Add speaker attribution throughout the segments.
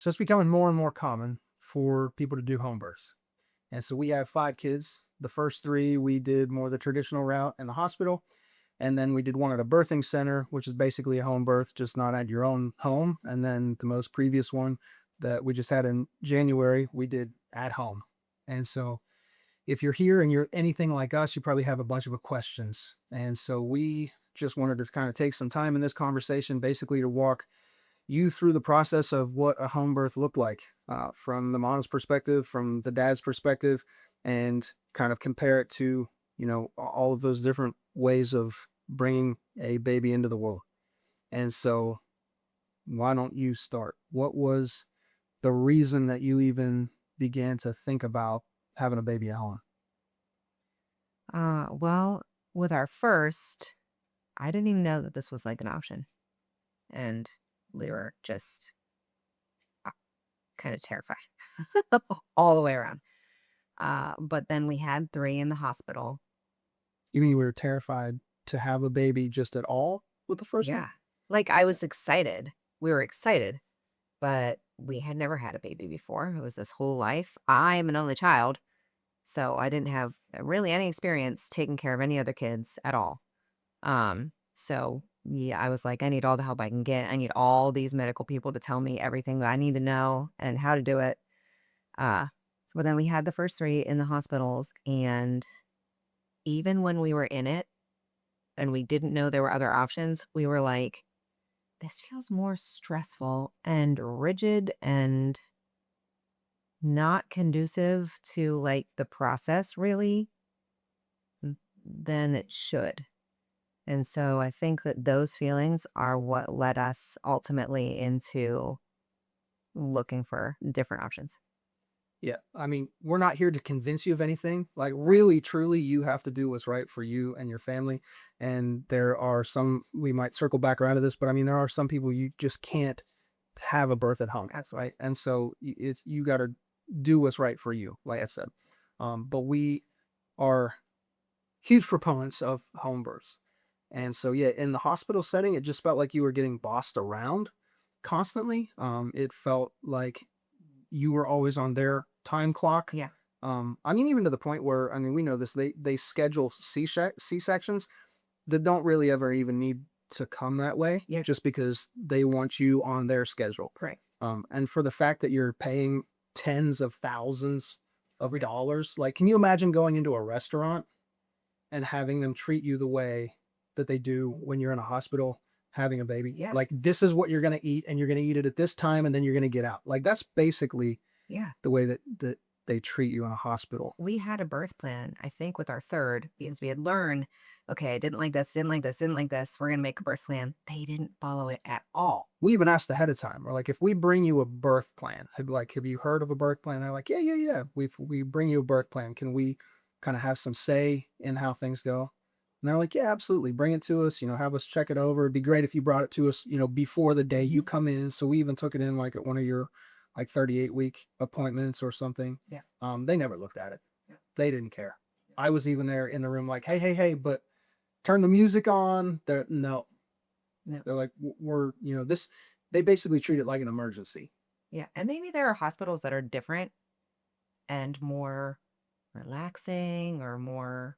Speaker 1: So it's becoming more and more common for people to do home births. And so we have 5 kids. The first three, we did more the traditional route in the hospital. And then we did one at a birthing center, which is basically a home birth, just not at your own home. And then the most previous one that we just had in January, we did at home. And so if you're here and you're anything like us, you probably have a bunch of questions. And so we just wanted to kind of take some time in this conversation, basically to walk you through the process of what a home birth looked like from the mom's perspective, from the dad's perspective, and kind of compare it to, all of those different ways of bringing a baby into the world. And so, why don't you start? What was the reason that you even began to think about having a baby at home?
Speaker 2: Well, with our first, I didn't even know that this was like an option. And we were just kind of terrified all the way around. But then we had three in the hospital.
Speaker 1: You mean you were terrified to have a baby just at all with the first one?
Speaker 2: Yeah. Like I was excited. We were excited, but we had never had a baby before. It was this whole life. I'm an only child. So I didn't have really any experience taking care of any other kids at all. So yeah, I was like, I need all the help I can get. I need all these medical people to tell me everything that I need to know and how to do it. Uh, so then we had the first three in the hospitals, and even when we were in it and we didn't know there were other options, we were like, this feels more stressful and rigid and not conducive to like the process really than it should. And so I think that those feelings are what led us ultimately into looking for different options.
Speaker 1: Yeah. I mean, we're not here to convince you of anything. Like, really, truly, you have to do what's right for you and your family. And there are some, we might circle back around to this, but I mean, there are some people you just can't have a birth at home. Right. And so you got to do what's right for you, like I said. But we are huge proponents of home births. And so, yeah, in the hospital setting, it just felt like you were getting bossed around constantly. It felt like you were always on their time clock.
Speaker 2: Yeah.
Speaker 1: I mean, even to the point where, I mean, we know this, they schedule C-sections that don't really ever even need to come that way
Speaker 2: Yeah.
Speaker 1: just because they want you on their schedule.
Speaker 2: Right.
Speaker 1: And for the fact that you're paying tens of thousands of dollars, like, can you imagine going into a restaurant and having them treat you the way that they do when you're in a hospital having a baby?
Speaker 2: Yeah.
Speaker 1: Like, this is what you're going to eat, and you're going to eat it at this time, and then you're going to get out. Like, that's basically
Speaker 2: Yeah.
Speaker 1: the way that they treat you in a hospital.
Speaker 2: We had a birth plan, I think, with our third, because we had learned, okay, I didn't like this, didn't like this, didn't like this. We're going to make a birth plan. They didn't follow it at all.
Speaker 1: We even asked ahead of time. We're like, if we bring you a birth plan, have you heard of a birth plan? They're like, yeah, yeah, yeah. We bring you a birth plan. Can we kind of have some say in how things go? And they're like, yeah, absolutely. Bring it to us. Have us check it over. It'd be great if you brought it to us, before the day you come in. So we even took it in like at one of your like 38-week appointments or something.
Speaker 2: Yeah.
Speaker 1: They never looked at it.
Speaker 2: Yeah.
Speaker 1: They didn't care. I was even there in the room like, hey, hey, hey, but turn the music on. No,
Speaker 2: No.
Speaker 1: they're like, we're, this, they basically treat it like an emergency.
Speaker 2: Yeah. And maybe there are hospitals that are different and more relaxing or more,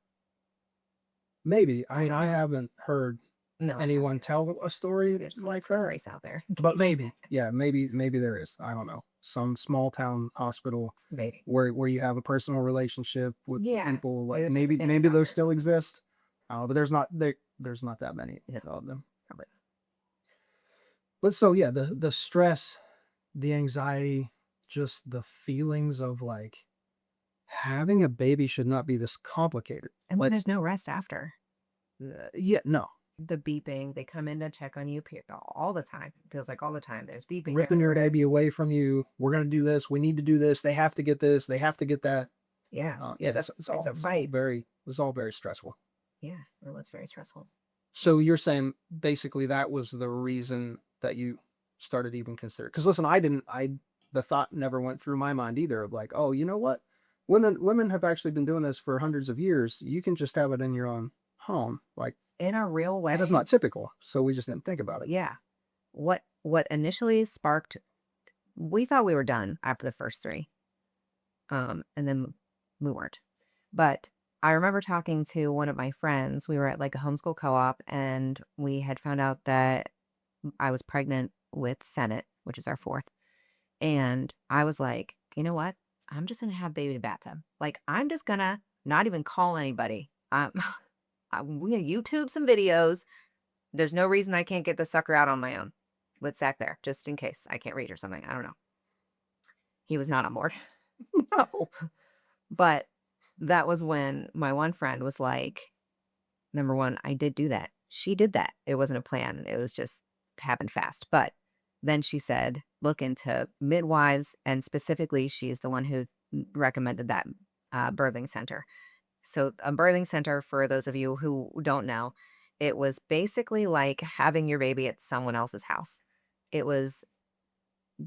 Speaker 1: Maybe. I
Speaker 2: I
Speaker 1: mean,
Speaker 2: don't
Speaker 1: I
Speaker 2: know.
Speaker 1: haven't heard
Speaker 2: No, I haven't
Speaker 1: anyone
Speaker 2: either.
Speaker 1: tell a story
Speaker 2: There's one
Speaker 1: like
Speaker 2: for
Speaker 1: that,
Speaker 2: Grace out there.
Speaker 1: but maybe, yeah, maybe there is. I don't know. Some small town hospital
Speaker 2: Maybe.
Speaker 1: where you have a personal relationship with
Speaker 2: Yeah.
Speaker 1: people, like
Speaker 2: There's
Speaker 1: maybe
Speaker 2: independent
Speaker 1: those
Speaker 2: doctors.
Speaker 1: still exist. But there's not that many
Speaker 2: Yeah.
Speaker 1: of them. But so yeah, the stress, the anxiety, just the feelings of like having a baby should not be this complicated.
Speaker 2: And then
Speaker 1: Like,
Speaker 2: there's no rest after.
Speaker 1: yeah, no,
Speaker 2: The beeping, they come in to check on you all the time. It feels like all the time. There's beeping
Speaker 1: ripping your
Speaker 2: everywhere.
Speaker 1: baby away from you. We're gonna do this. We need to do this. They have to get this. They have to get that.
Speaker 2: Yeah.
Speaker 1: Yeah,
Speaker 2: It's a fight.
Speaker 1: it was all very stressful.
Speaker 2: Yeah. It was very stressful.
Speaker 1: So you're saying basically that was the reason that you started even consider? Because listen, I didn't. The thought never went through my mind either of like, oh, you know what? Women have actually been doing this for hundreds of years. You can just have it in your own home. Like,
Speaker 2: In a real
Speaker 1: that's
Speaker 2: way.
Speaker 1: not typical. So we just didn't think about it.
Speaker 2: Yeah. What initially sparked we thought we were done after the first three. And then we weren't. But I remember talking to one of my friends. We were at like a homeschool co-op and we had found out that I was pregnant with Senate, which is our fourth. And I was like, you know what? I'm just gonna have baby in the bathtub. Like, I'm just gonna not even call anybody. We're gonna YouTube some videos. There's no reason I can't get the sucker out on my own with Zach there, just in case I can't reach or something. I don't know. He was not on board.
Speaker 1: No.
Speaker 2: But that was when my one friend was like, number one, I did do that. She did that. It wasn't a plan. It was just happened fast. But then she said, look into midwives. And specifically, she's the one who recommended that birthing center. So, a birthing center, for those of you who don't know, it was basically like having your baby at someone else's house. It was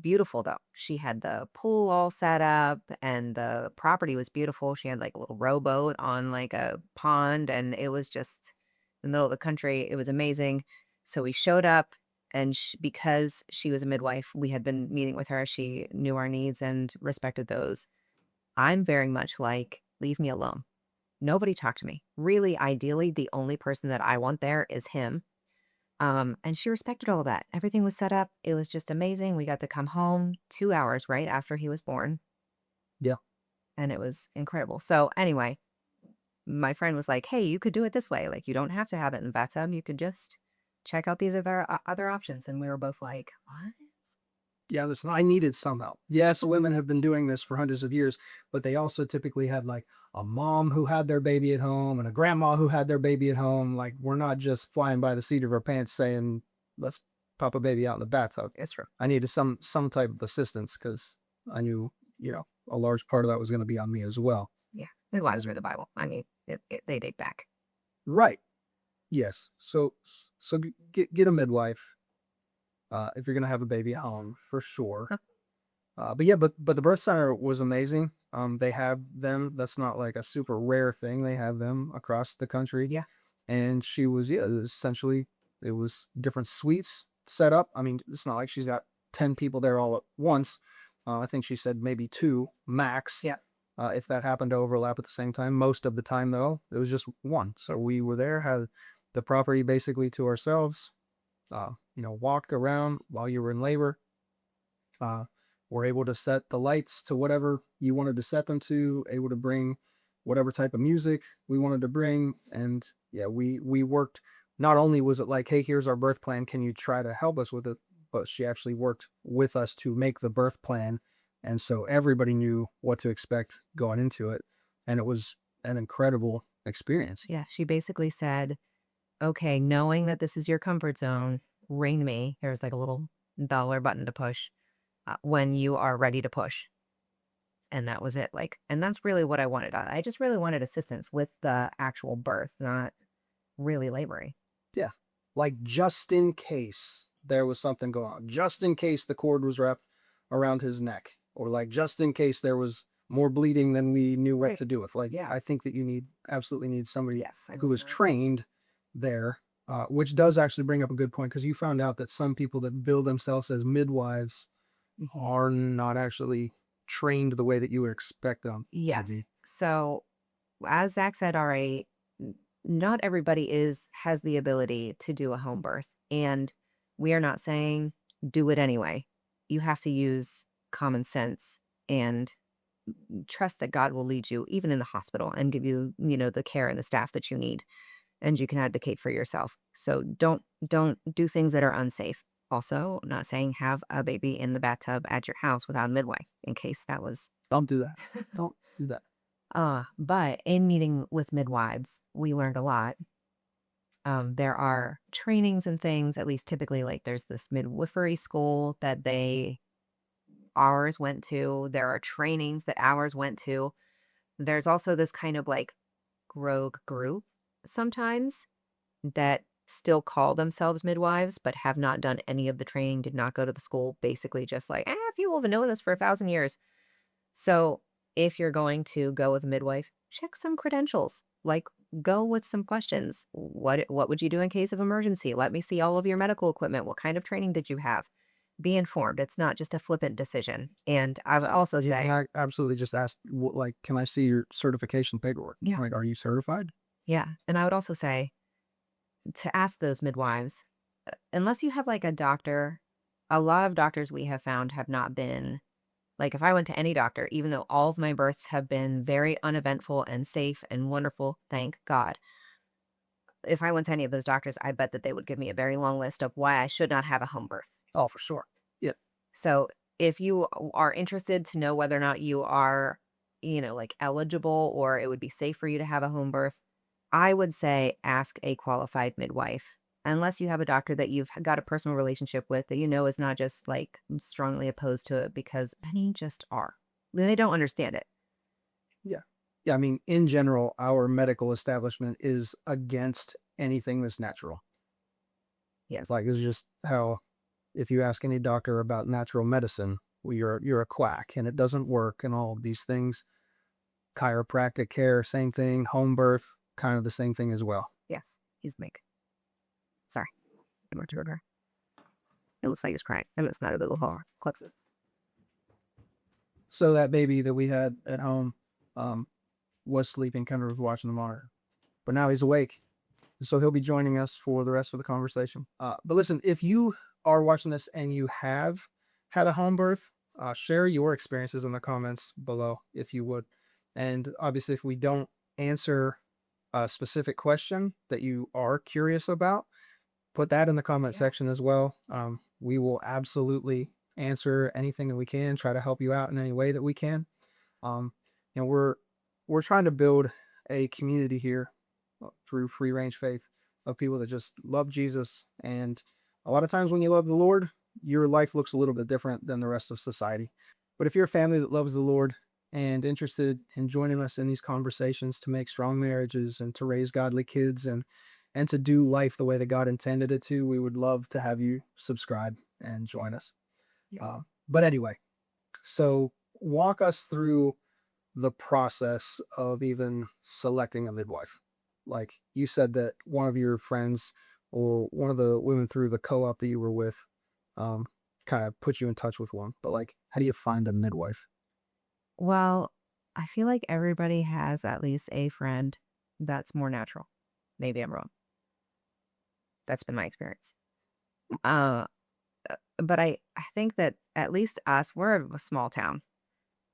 Speaker 2: beautiful though. She had the pool all set up and the property was beautiful. She had like a little rowboat on like a pond and it was just the middle of the country. It was amazing. So we showed up and because she was a midwife, we had been meeting with her. She knew our needs and respected those. I'm very much like, leave me alone. Nobody talk to me. Really, ideally, the only person that I want there is him. And she respected all of that. Everything was set up. It was just amazing. We got to come home 2 hours right after he was born,
Speaker 1: Yeah.
Speaker 2: and it was incredible. So anyway, my friend was like, "Hey, you could do it this way. Like, you don't have to have it in the bathtub. You could just check out these other options." And we were both like, "What?"
Speaker 1: Yeah, listen, I needed some help. Yes, women have been doing this for hundreds of years, but they also typically had like a mom who had their baby at home and a grandma who had their baby at home. Like, we're not just flying by the seat of our pants saying, let's pop a baby out in the bathtub.
Speaker 2: It's true.
Speaker 1: I needed some type of assistance because I knew, a large part of that was going to be on me as well.
Speaker 2: Yeah, midwives read the Bible. I mean, they date back.
Speaker 1: Right. Yes. So get a midwife if you're going to have a baby at home for sure. But the birth center was amazing. They have them. That's not like a super rare thing. They have them across the country.
Speaker 2: Yeah.
Speaker 1: And she was, yeah, essentially it was different suites set up. I mean, it's not like she's got 10 people there all at once. I think she said maybe two max.
Speaker 2: Yeah.
Speaker 1: If that happened to overlap at the same time. Most of the time though, it was just one. So we were there, had the property basically to ourselves. Walked around while you were in labor. Uh, we're able to set the lights to whatever you wanted to set them to, able to bring whatever type of music we wanted to bring. And yeah, we worked. Not only was it like, hey, here's our birth plan, can you try to help us with it? But she actually worked with us to make the birth plan. And so everybody knew what to expect going into it. And it was an incredible experience.
Speaker 2: Yeah. She basically said, okay, knowing that this is your comfort zone, ring me. There's like a little dollar button to push when you are ready to push. And that was it. Like, and that's really what I wanted. I just really wanted assistance with the actual birth, not really laboring.
Speaker 1: Yeah. Like just in case there was something going on, just in case the cord was wrapped around his neck, or like just in case there was more bleeding than we knew what
Speaker 2: Right.
Speaker 1: to do with. Like, yeah, I think that absolutely need somebody
Speaker 2: Yes, I
Speaker 1: who
Speaker 2: was
Speaker 1: is
Speaker 2: not.
Speaker 1: trained there, which does actually bring up a good point because you found out that some people that bill themselves as midwives are not actually trained the way that you would expect them to
Speaker 2: Yes.
Speaker 1: be.
Speaker 2: So as Zach said already, not everybody has the ability to do a home birth. And we are not saying do it anyway. You have to use common sense and trust that God will lead you even in the hospital and give you, the care and the staff that you need and you can advocate for yourself. So don't do things that are unsafe. Also, not saying have a baby in the bathtub at your house without a midwife in case that was
Speaker 1: Don't do that. Don't do that.
Speaker 2: but in meeting with midwives, we learned a lot. There are trainings and things, at least typically, like there's this midwifery school that ours went to. There are trainings that ours went to. There's also this kind of like rogue group sometimes that still call themselves midwives, but have not done any of the training, did not go to the school, basically just like, people have been doing this for 1,000 years. So if you're going to go with a midwife, check some credentials. Like go with some questions. What would you do in case of emergency? Let me see all of your medical equipment. What kind of training did you have? Be informed. It's not just a flippant decision. And I would also
Speaker 1: Yeah,
Speaker 2: say,
Speaker 1: and I absolutely just asked, like, can I see your certification paperwork?
Speaker 2: yeah,
Speaker 1: Like, are you certified?
Speaker 2: yeah. And I would also say to ask those midwives, unless you have like a doctor, a lot of doctors we have found have not been like, if I went to any doctor, even though all of my births have been very uneventful and safe and wonderful, thank God. If I went to any of those doctors, I bet that they would give me a very long list of why I should not have a home birth.
Speaker 1: Oh, for sure. Yeah.
Speaker 2: So if you are interested to know whether or not you are, like eligible or it would be safe for you to have a home birth, I would say ask a qualified midwife. Unless you have a doctor that you've got a personal relationship with that you know is not just like strongly opposed to it, because many just are. They don't understand it.
Speaker 1: Yeah. Yeah. I mean, in general, our medical establishment is against anything that's natural.
Speaker 2: Yes.
Speaker 1: Like, it's just how if you ask any doctor about natural medicine, well, you're a quack and it doesn't work and all of these things. Chiropractic care, same thing. Home birth, kind of the same thing as well.
Speaker 2: Yes. He's Mick. Sorry. I'm going to her. It looks like he's crying. And it's not a little hard. Close it.
Speaker 1: So that baby that we had at home um, was sleeping, kind of was watching the monitor, but now he's awake. So he'll be joining us for the rest of the conversation. But listen, if you are watching this and you have had a home birth, share your experiences in the comments below if you would. And obviously, if we don't answer a specific question that you are curious about, put that in the comment
Speaker 2: Yeah.
Speaker 1: section as well. We will absolutely answer anything that we can, try to help you out in any way that we can. Um, we're trying to build a community here through free range faith of people that just love Jesus. And a lot of times when you love the Lord, your life looks a little bit different than the rest of society. But if you're a family that loves the Lord and interested in joining us in these conversations to make strong marriages and to raise godly kids and to do life the way that God intended it to, we would love to have you subscribe and join us.
Speaker 2: Yes.
Speaker 1: But anyway, so walk us through the process of even selecting a midwife. Like you said that one of your friends or one of the women through the co-op that you were with um, kind of put you in touch with one. But like, how do you find a midwife?
Speaker 2: Well, I feel like everybody has at least a friend that's more natural. Maybe I'm wrong. That's been my experience. Uh, but I think that at least us, we're a small town,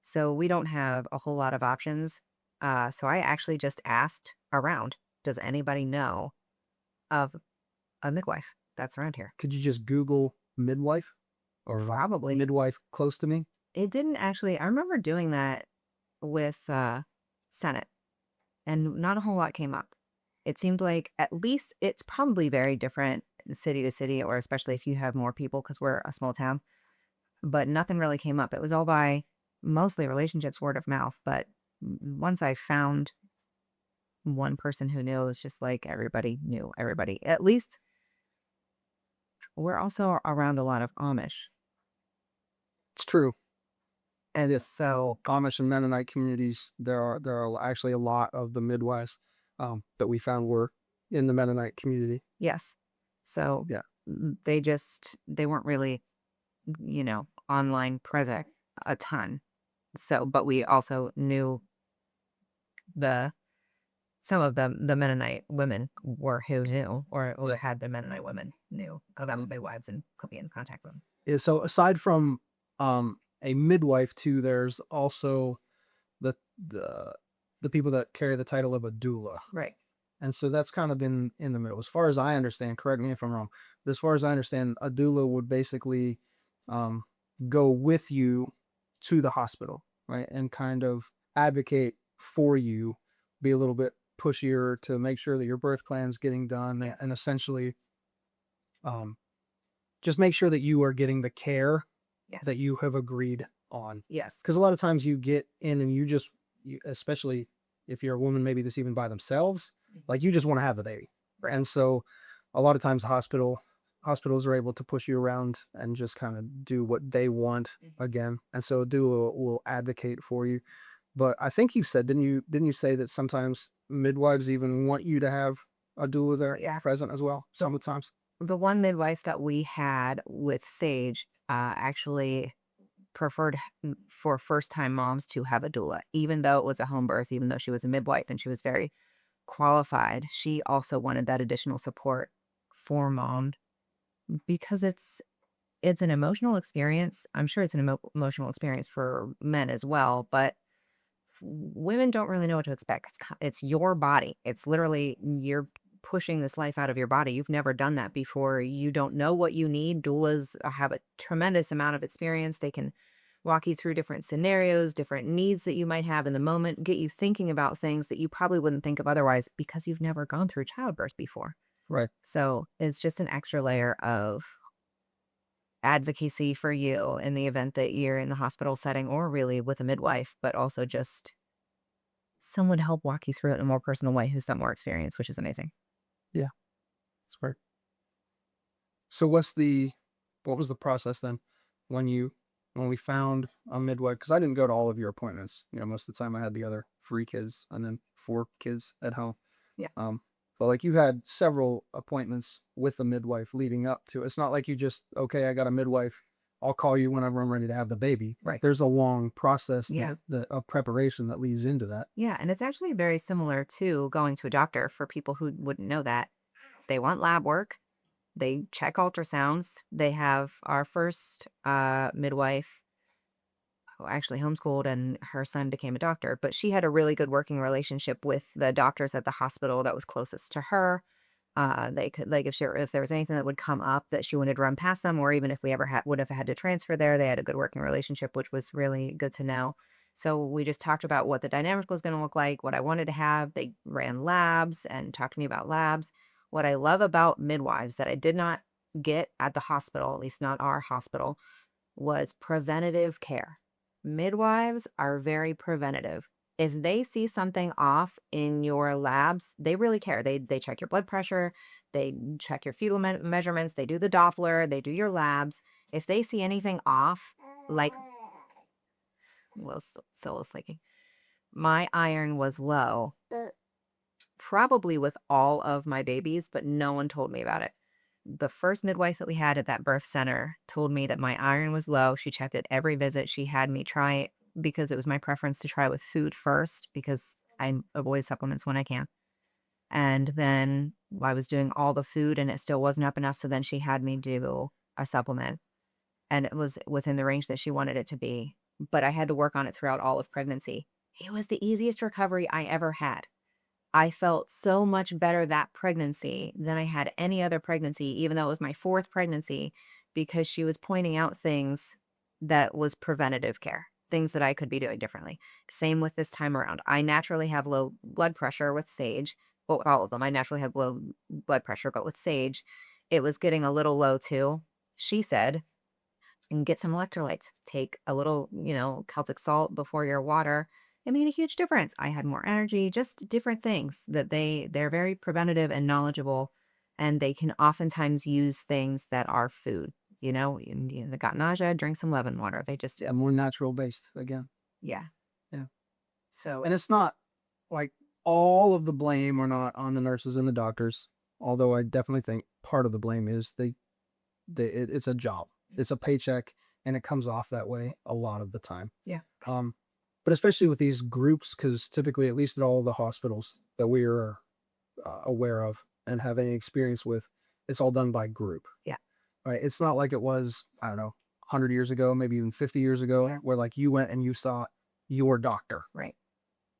Speaker 2: so we don't have a whole lot of options. So I actually just asked around, does anybody know of a midwife that's around here?
Speaker 1: Could you just Google midwife or
Speaker 2: Probably.
Speaker 1: midwife close to me?
Speaker 2: It didn't actually, I remember doing that with Senate, and not a whole lot came up. It seemed like at least it's probably very different city to city, or especially if you have more people, because we're a small town, but nothing really came up. It was all by mostly relationships, word of mouth. But once I found one person who knew, it was just like everybody knew everybody. At least we're also around a lot of Amish.
Speaker 1: It's true.
Speaker 2: And
Speaker 1: Yeah,
Speaker 2: so,
Speaker 1: Amish and Mennonite communities, there are actually a lot of the midwives that we found were in the Mennonite community.
Speaker 2: yes. So
Speaker 1: Yeah.
Speaker 2: they weren't really, online present a ton. So, but we also knew the some of the Mennonite women were who knew, or who had been Mennonite women knew about midwives and could be in contact with them.
Speaker 1: Yeah, so aside from a midwife too, there's also the the the people that carry the title of a doula.
Speaker 2: Right.
Speaker 1: And so that's kind of been in the middle. As far as I understand, correct me if I'm wrong, but as far as I understand, a doula would basically um, go with you to the hospital, right? And kind of advocate for you, be a little bit pushier to make sure that your birth plan's getting done
Speaker 2: Yes.
Speaker 1: and essentially um, just make sure that you are getting the care
Speaker 2: Yes.
Speaker 1: that you have agreed on.
Speaker 2: Yes.
Speaker 1: Because a lot of times you get in and especially if you're a woman, maybe this even by themselves, like you just want to have the baby.
Speaker 2: Right.
Speaker 1: And so a lot of times hospitals are able to push you around and just kind of do what they want again. And so a doula will advocate for you. But I think you said, didn't you say that sometimes midwives even want you to have a doula there
Speaker 2: Yeah.
Speaker 1: present as well? Some of the times.
Speaker 2: The one midwife that we had with Sage, actually preferred for first time moms to have a doula, even though it was a home birth, even though she was a midwife and she was very qualified. She also wanted that additional support for mom because it's an emotional experience. I'm sure it's an emotional experience for men as well, but women don't really know what to expect. It's your body. It's literally you're pushing this life out of your body. You've never done that before. You don't know what you need. Doulas have a tremendous amount of experience. They can walk you through different scenarios, different needs that you might have in the moment, get you thinking about things that you probably wouldn't think of otherwise because you've never gone through childbirth before.
Speaker 1: Right.
Speaker 2: So it's just an extra layer of advocacy for you in the event that you're in the hospital setting or really with a midwife, but also just someone to help walk you through it in a more personal way who's got more experience, which is amazing.
Speaker 1: Yeah. It's weird. So what was the process then when we found a midwife? Because I didn't go to all of your appointments. Most of the time I had the other 3 kids and then 4 kids at home.
Speaker 2: Yeah.
Speaker 1: But like you had several appointments with a midwife leading up to it. It's not like you just, okay, I got a midwife. I'll call you whenever I'm ready to have the baby.
Speaker 2: Right.
Speaker 1: There's a long process
Speaker 2: Yeah.
Speaker 1: that of preparation that leads into that.
Speaker 2: Yeah. And it's actually very similar to going to a doctor for people who wouldn't know that. They want lab work, they check ultrasounds. They have our first midwife who actually homeschooled and her son became a doctor, but she had a really good working relationship with the doctors at the hospital that was closest to her. They could like if there was anything that would come up that she wanted to run past them, or even if we ever would have had to transfer there, they had a good working relationship, which was really good to know. So we just talked about what the dynamic was going to look like, what I wanted to have. They ran labs and talked to me about labs. What I love about midwives that I did not get at the hospital, at least not our hospital, was preventative care. Midwives are very preventative. If they see something off in your labs, they really care. They check your blood pressure, they check your fetal measurements, they do the Doppler, they do your labs. If they see anything off, like well, Scylla's leaking. My iron was low, probably with all of my babies, but no one told me about it. The first midwife that we had at that birth center told me that my iron was low. She checked it every visit. She had me try it because it was my preference to try with food first because I avoid supplements when I can. And then I was doing all the food and it still wasn't up enough. So then she had me do a supplement and it was within the range that she wanted it to be. But I had to work on it throughout all of pregnancy. It was the easiest recovery I ever had. I felt so much better that pregnancy than I had any other pregnancy, even though it was my 4th pregnancy, because she was pointing out things that was preventative care, things that I could be doing differently. Same with this time around. I naturally have low blood pressure with Sage. Well, with all of them, I naturally have low blood pressure, but with Sage, it was getting a little low too. She said, and get some electrolytes. Take a little, Celtic salt before your water. It made a huge difference. I had more energy, just different things that they're very preventative and knowledgeable, and they can oftentimes use things that are food. They got nausea, drink some lemon water. They just,
Speaker 1: Yeah, more natural based again.
Speaker 2: yeah.
Speaker 1: Yeah.
Speaker 2: So
Speaker 1: And it's not like all of the blame or not on the nurses and the doctors, although I definitely think part of the blame is it's a job, it's a paycheck, and it comes off that way a lot of the time.
Speaker 2: yeah,
Speaker 1: Um, but especially with these groups, because typically, at least at all the hospitals that we are aware of and have any experience with, it's all done by group.
Speaker 2: yeah,
Speaker 1: Right? It's not like it was, I don't know, 100 years ago, maybe even 50 years ago,
Speaker 2: yeah,
Speaker 1: where like you went and you saw your doctor.
Speaker 2: right,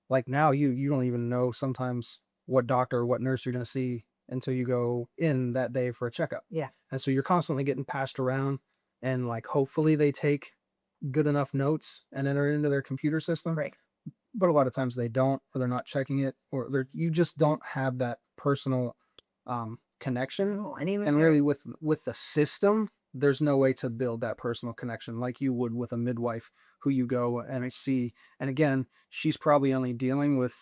Speaker 1: Like now you don't even know sometimes what doctor or what nurse you're going to see until you go in that day for a checkup.
Speaker 2: yeah,
Speaker 1: And so you're constantly getting passed around and like hopefully they take good enough notes and enter it into their computer system.
Speaker 2: right.
Speaker 1: But a lot of times they don't, or they're not checking it, or you just don't have that personal connection.
Speaker 2: Oh, and even
Speaker 1: And really with the system, there's no way to build that personal connection like you would with a midwife who you go and see. And again, she's probably only dealing with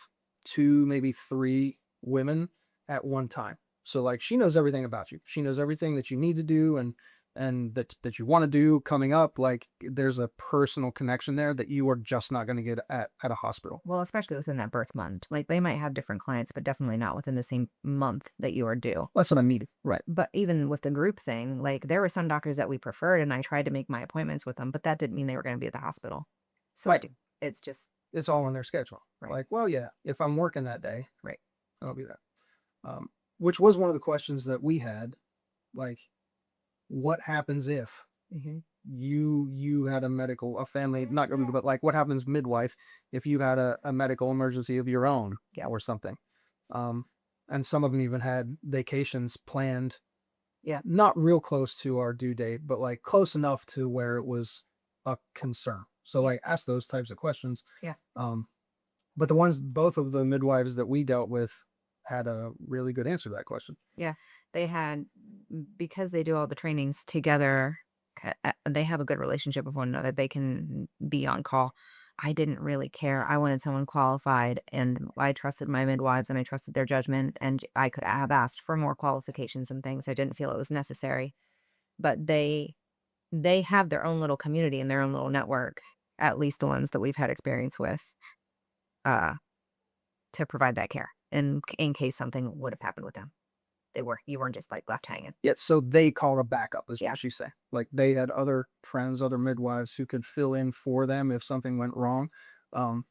Speaker 1: 2, maybe 3 women at one time. So like she knows everything about you. She knows everything that you need to do and and that you want to do coming up, like there's a personal connection there that you are just not going to get at a hospital.
Speaker 2: Well, especially within that birth month. Like, they might have different clients, but definitely not within the same month that you are due.
Speaker 1: That's what I mean. Right.
Speaker 2: But even with the group thing, like, there were some doctors that we preferred, and I tried to make my appointments with them, but that didn't mean they were gonna be at the hospital. So I
Speaker 1: Right.
Speaker 2: do. It's just
Speaker 1: It's all in their schedule.
Speaker 2: right,
Speaker 1: Like, well, yeah, if I'm working that day,
Speaker 2: right.
Speaker 1: I'll be there. Um, which was one of the questions that we had. Like, what happens if
Speaker 2: Mhm.
Speaker 1: you had a family, not gonna but like what happens midwife if you had a medical emergency of your own
Speaker 2: Yeah.
Speaker 1: or something. um and some of them even had vacations planned,
Speaker 2: Yeah.
Speaker 1: not real close to our due date, but like close enough to where it was a concern. So
Speaker 2: Yeah.
Speaker 1: like ask those types of questions.
Speaker 2: Yeah.
Speaker 1: um but both of the midwives that we dealt with had a really good answer to that question.
Speaker 2: Yeah. They had because they do all the trainings together, they have a good relationship with one another. They can be on call. I didn't really care. I wanted someone qualified, and I trusted my midwives and I trusted their judgment, and I could have asked for more qualifications and things. I didn't feel it was necessary. But they have their own little community and their own little network, at least the ones that we've had experience with, uh, to provide that care in case something would have happened with them. You weren't just, like, left hanging.
Speaker 1: Yet so they called a backup is
Speaker 2: Yeah.
Speaker 1: what you say. Like they had other friends, other midwives who could fill in for them if something went wrong. Um,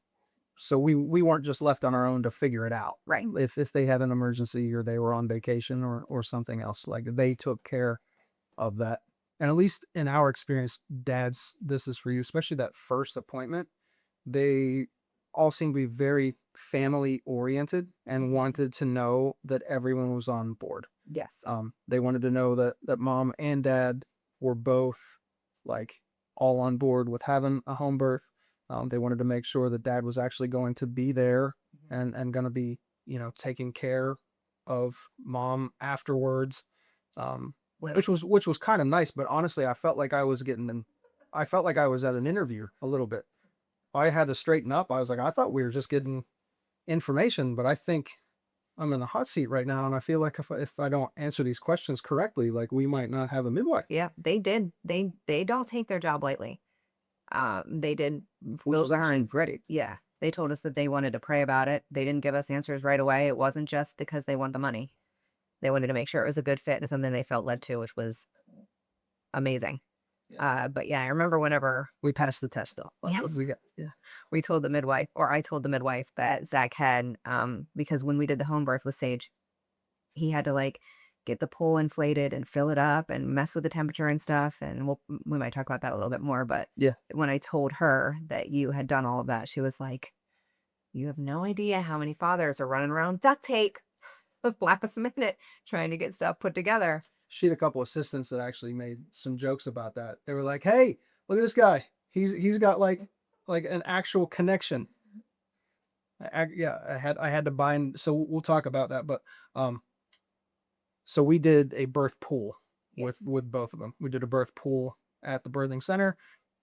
Speaker 1: so we weren't just left on our own to figure it out.
Speaker 2: Right.
Speaker 1: If they had an emergency or they were on vacation or something else, like they took care of that. And at least in our experience, dads, this is for you, especially that first appointment, they all seemed to be very family oriented and
Speaker 2: Mhm.
Speaker 1: wanted to know that everyone was on board.
Speaker 2: Yes.
Speaker 1: They wanted to know that mom and dad were both like all on board with having a home birth. They wanted to make sure that dad was actually going to be there
Speaker 2: Mhm.
Speaker 1: and going to be, taking care of mom afterwards.
Speaker 2: Well,
Speaker 1: Which was kind of nice, but honestly, I felt like I was at an interview a little bit. I had to straighten up. I was like, I thought we were just getting information, but I think I'm in the hot seat right now, and I feel like if I don't answer these questions correctly, like we might not have a midwife,
Speaker 2: yeah, they did. They don't take their job lightly. They did
Speaker 1: which
Speaker 2: fill
Speaker 1: was actually
Speaker 2: parents.
Speaker 1: great.
Speaker 2: Yeah. They told us that they wanted to pray about it. They didn't give us answers right away. It wasn't just because they want the money. They wanted to make sure it was a good fit and something they felt led to, which was amazing.
Speaker 1: Yeah.
Speaker 2: But yeah, I remember whenever
Speaker 1: We passed the test though.
Speaker 2: yes,
Speaker 1: We got yeah.
Speaker 2: we told the midwife, or I told the midwife that Zach had, because when we did the home birth with Sage, he had to like get the pool inflated and fill it up and mess with the temperature and stuff. And we might talk about that a little bit more. But
Speaker 1: Yeah.
Speaker 2: when I told her that you had done all of that, she was like, "You have no idea how many fathers are running around duct tape last minute trying to get stuff put together."
Speaker 1: She had a couple assistants that actually made some jokes about that. They were like, "Hey, look at this guy. He's got like an actual connection." Yeah, I had to bind. So we'll talk about that, but um, so we did a birth pool
Speaker 2: Yes.
Speaker 1: with both of them. We did a birth pool at the birthing center,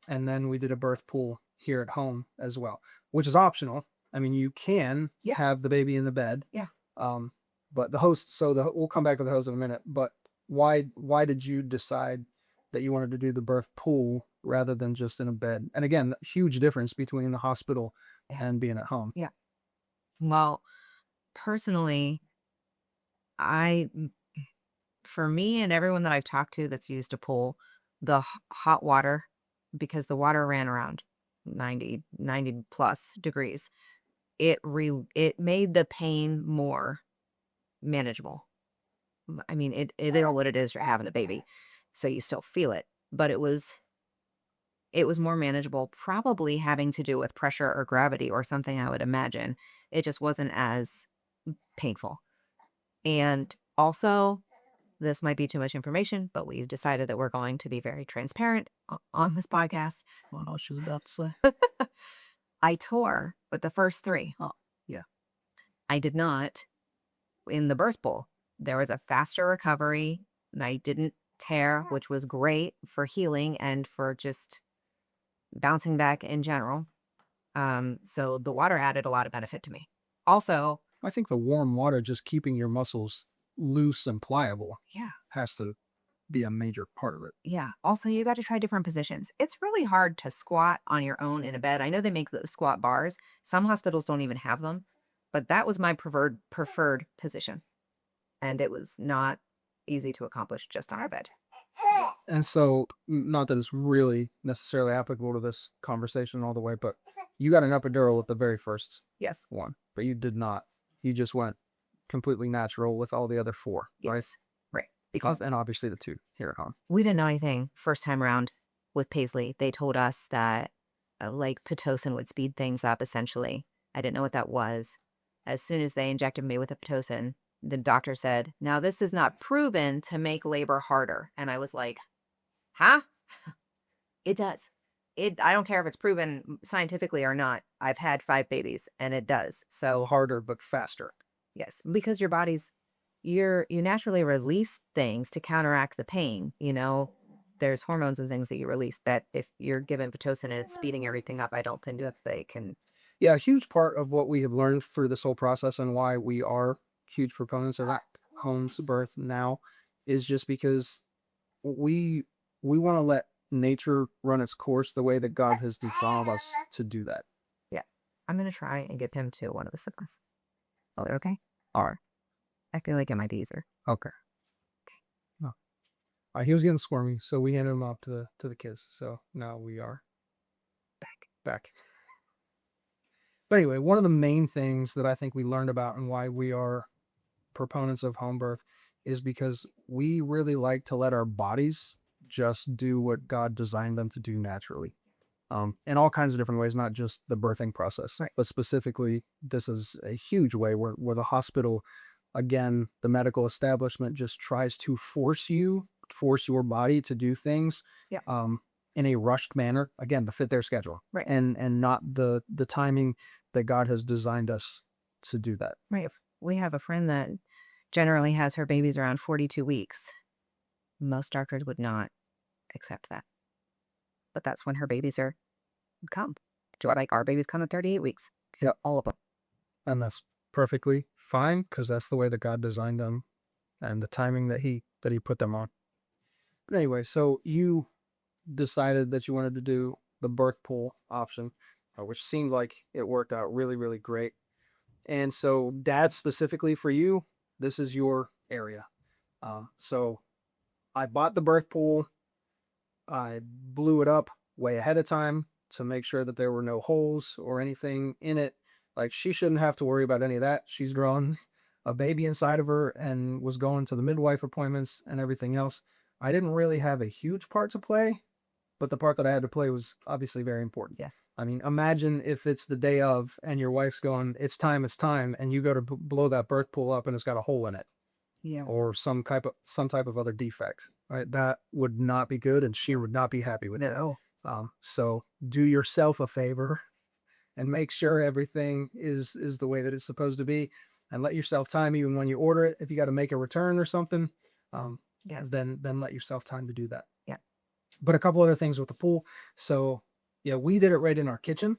Speaker 1: and then we did a birth pool here at home as well, which is optional. I mean, you can
Speaker 2: Yeah.
Speaker 1: have the baby in the bed,
Speaker 2: Yeah.
Speaker 1: um, but the host. So we'll come back to the host in a minute. But why did you decide that you wanted to do the birth pool rather than just in a bed? And again, huge difference between the hospital
Speaker 2: Yeah.
Speaker 1: and being at home.
Speaker 2: Yeah. Well, personally, I for me and everyone that I've talked to that's used a pool, the hot water, because the water ran around 90 plus degrees, it made the pain more manageable. I mean, it is what it is. You're having a baby, so you still feel it, but it was more manageable. Probably having to do with pressure or gravity or something. I would imagine it just wasn't as painful. And also, this might be too much information, but we've decided that we're going to be very transparent on this podcast.
Speaker 1: What else she was about to say?
Speaker 2: I tore with the first three.
Speaker 1: Oh, yeah.
Speaker 2: I did not in the birth pool. There was a faster recovery. And I didn't tear, which was great for healing and for just bouncing back in general. So the water added a lot of benefit to me. Also,
Speaker 1: I think the warm water just keeping your muscles loose and pliable
Speaker 2: yeah,
Speaker 1: has to. be a major part of it.
Speaker 2: Yeah. Also, you got to try different positions. It's really hard to squat on your own in a bed. I know they make the squat bars. Some hospitals don't even have them, but that was my preferred position, and it was not easy to accomplish just on our bed.
Speaker 1: And so, not that it's really necessarily applicable to this conversation all the way, but you got an epidural at the very first
Speaker 2: Yes.
Speaker 1: one, but you did not. You just went completely natural with all the other four, right?
Speaker 2: Yes. Right. Because
Speaker 1: And obviously the two here at home.
Speaker 2: we didn't know anything first time around with Paisley. They told us that like Pitocin would speed things up essentially. I didn't know what that was. As soon as they injected me with a Pitocin, the doctor said, "Now this is not proven to make labor harder." And I was like, "Huh? It does. I don't care if it's proven scientifically or not. I've had 5 babies and it does." So,
Speaker 1: Harder but faster.
Speaker 2: yes, because your body's you naturally release things to counteract the pain, you know? There's hormones and things that you release that if you're given Pitocin and it's speeding everything up, I don't think that they can.
Speaker 1: Yeah, a huge part of what we have learned through this whole process and why we are huge proponents of that home's birth now is just because we we want to let nature run its course the way that God has designed us to do that.
Speaker 2: Yeah. I'm gonna try and get him to one of the siblings. Oh, they're okay? Or I feel like it might be easier.
Speaker 1: Okay. Oh. He was getting squirmy, so we handed him off to the kids. So now we are back. But anyway, one of the main things that I think we learned about and why we are proponents of home birth is because we really like to let our bodies just do what God designed them to do naturally. In all kinds of different ways, not just the birthing process,
Speaker 2: Right.
Speaker 1: but specifically, this is a huge way where the hospital, again, the medical establishment just tries to force your body to do things
Speaker 2: Yeah.
Speaker 1: in a rushed manner, again, to fit their schedule,
Speaker 2: Right.
Speaker 1: and not the timing that God has designed us to do that.
Speaker 2: Right. We have a friend that generally has her babies around 42 weeks. Most doctors would not accept that. But that's when her babies are come. Just like our babies come at 38 weeks.
Speaker 1: Yeah,
Speaker 2: All of them.
Speaker 1: and that's perfectly fine because that's the way that God designed them and the timing that he put them on. But anyway, so you decided that you wanted to do the birth pool option, which seemed like it worked out really, really great. And so, Dad, specifically for you, this is your area. So I bought the birth pool. I blew it up way ahead of time to make sure that there were no holes or anything in it. Like, she shouldn't have to worry about any of that. She's grown a baby inside of her and was going to the midwife appointments and everything else. I didn't really have a huge part to play, but the part that I had to play was obviously very important.
Speaker 2: Yes.
Speaker 1: I mean, imagine if it's the day of and your wife's going, it's time, and you go to blow that birth pool up and it's got a hole in it
Speaker 2: Yeah.
Speaker 1: or some type of other defect. Right? That would not be good, and she would not be happy with it.
Speaker 2: No.
Speaker 1: So do yourself a favor and make sure everything is the way that it's supposed to be, and let yourself time even when you order it. If you got to make a return or something,
Speaker 2: Yes.
Speaker 1: then let yourself time to do that.
Speaker 2: Yeah.
Speaker 1: But a couple other things with the pool. So yeah, we did it right in our kitchen.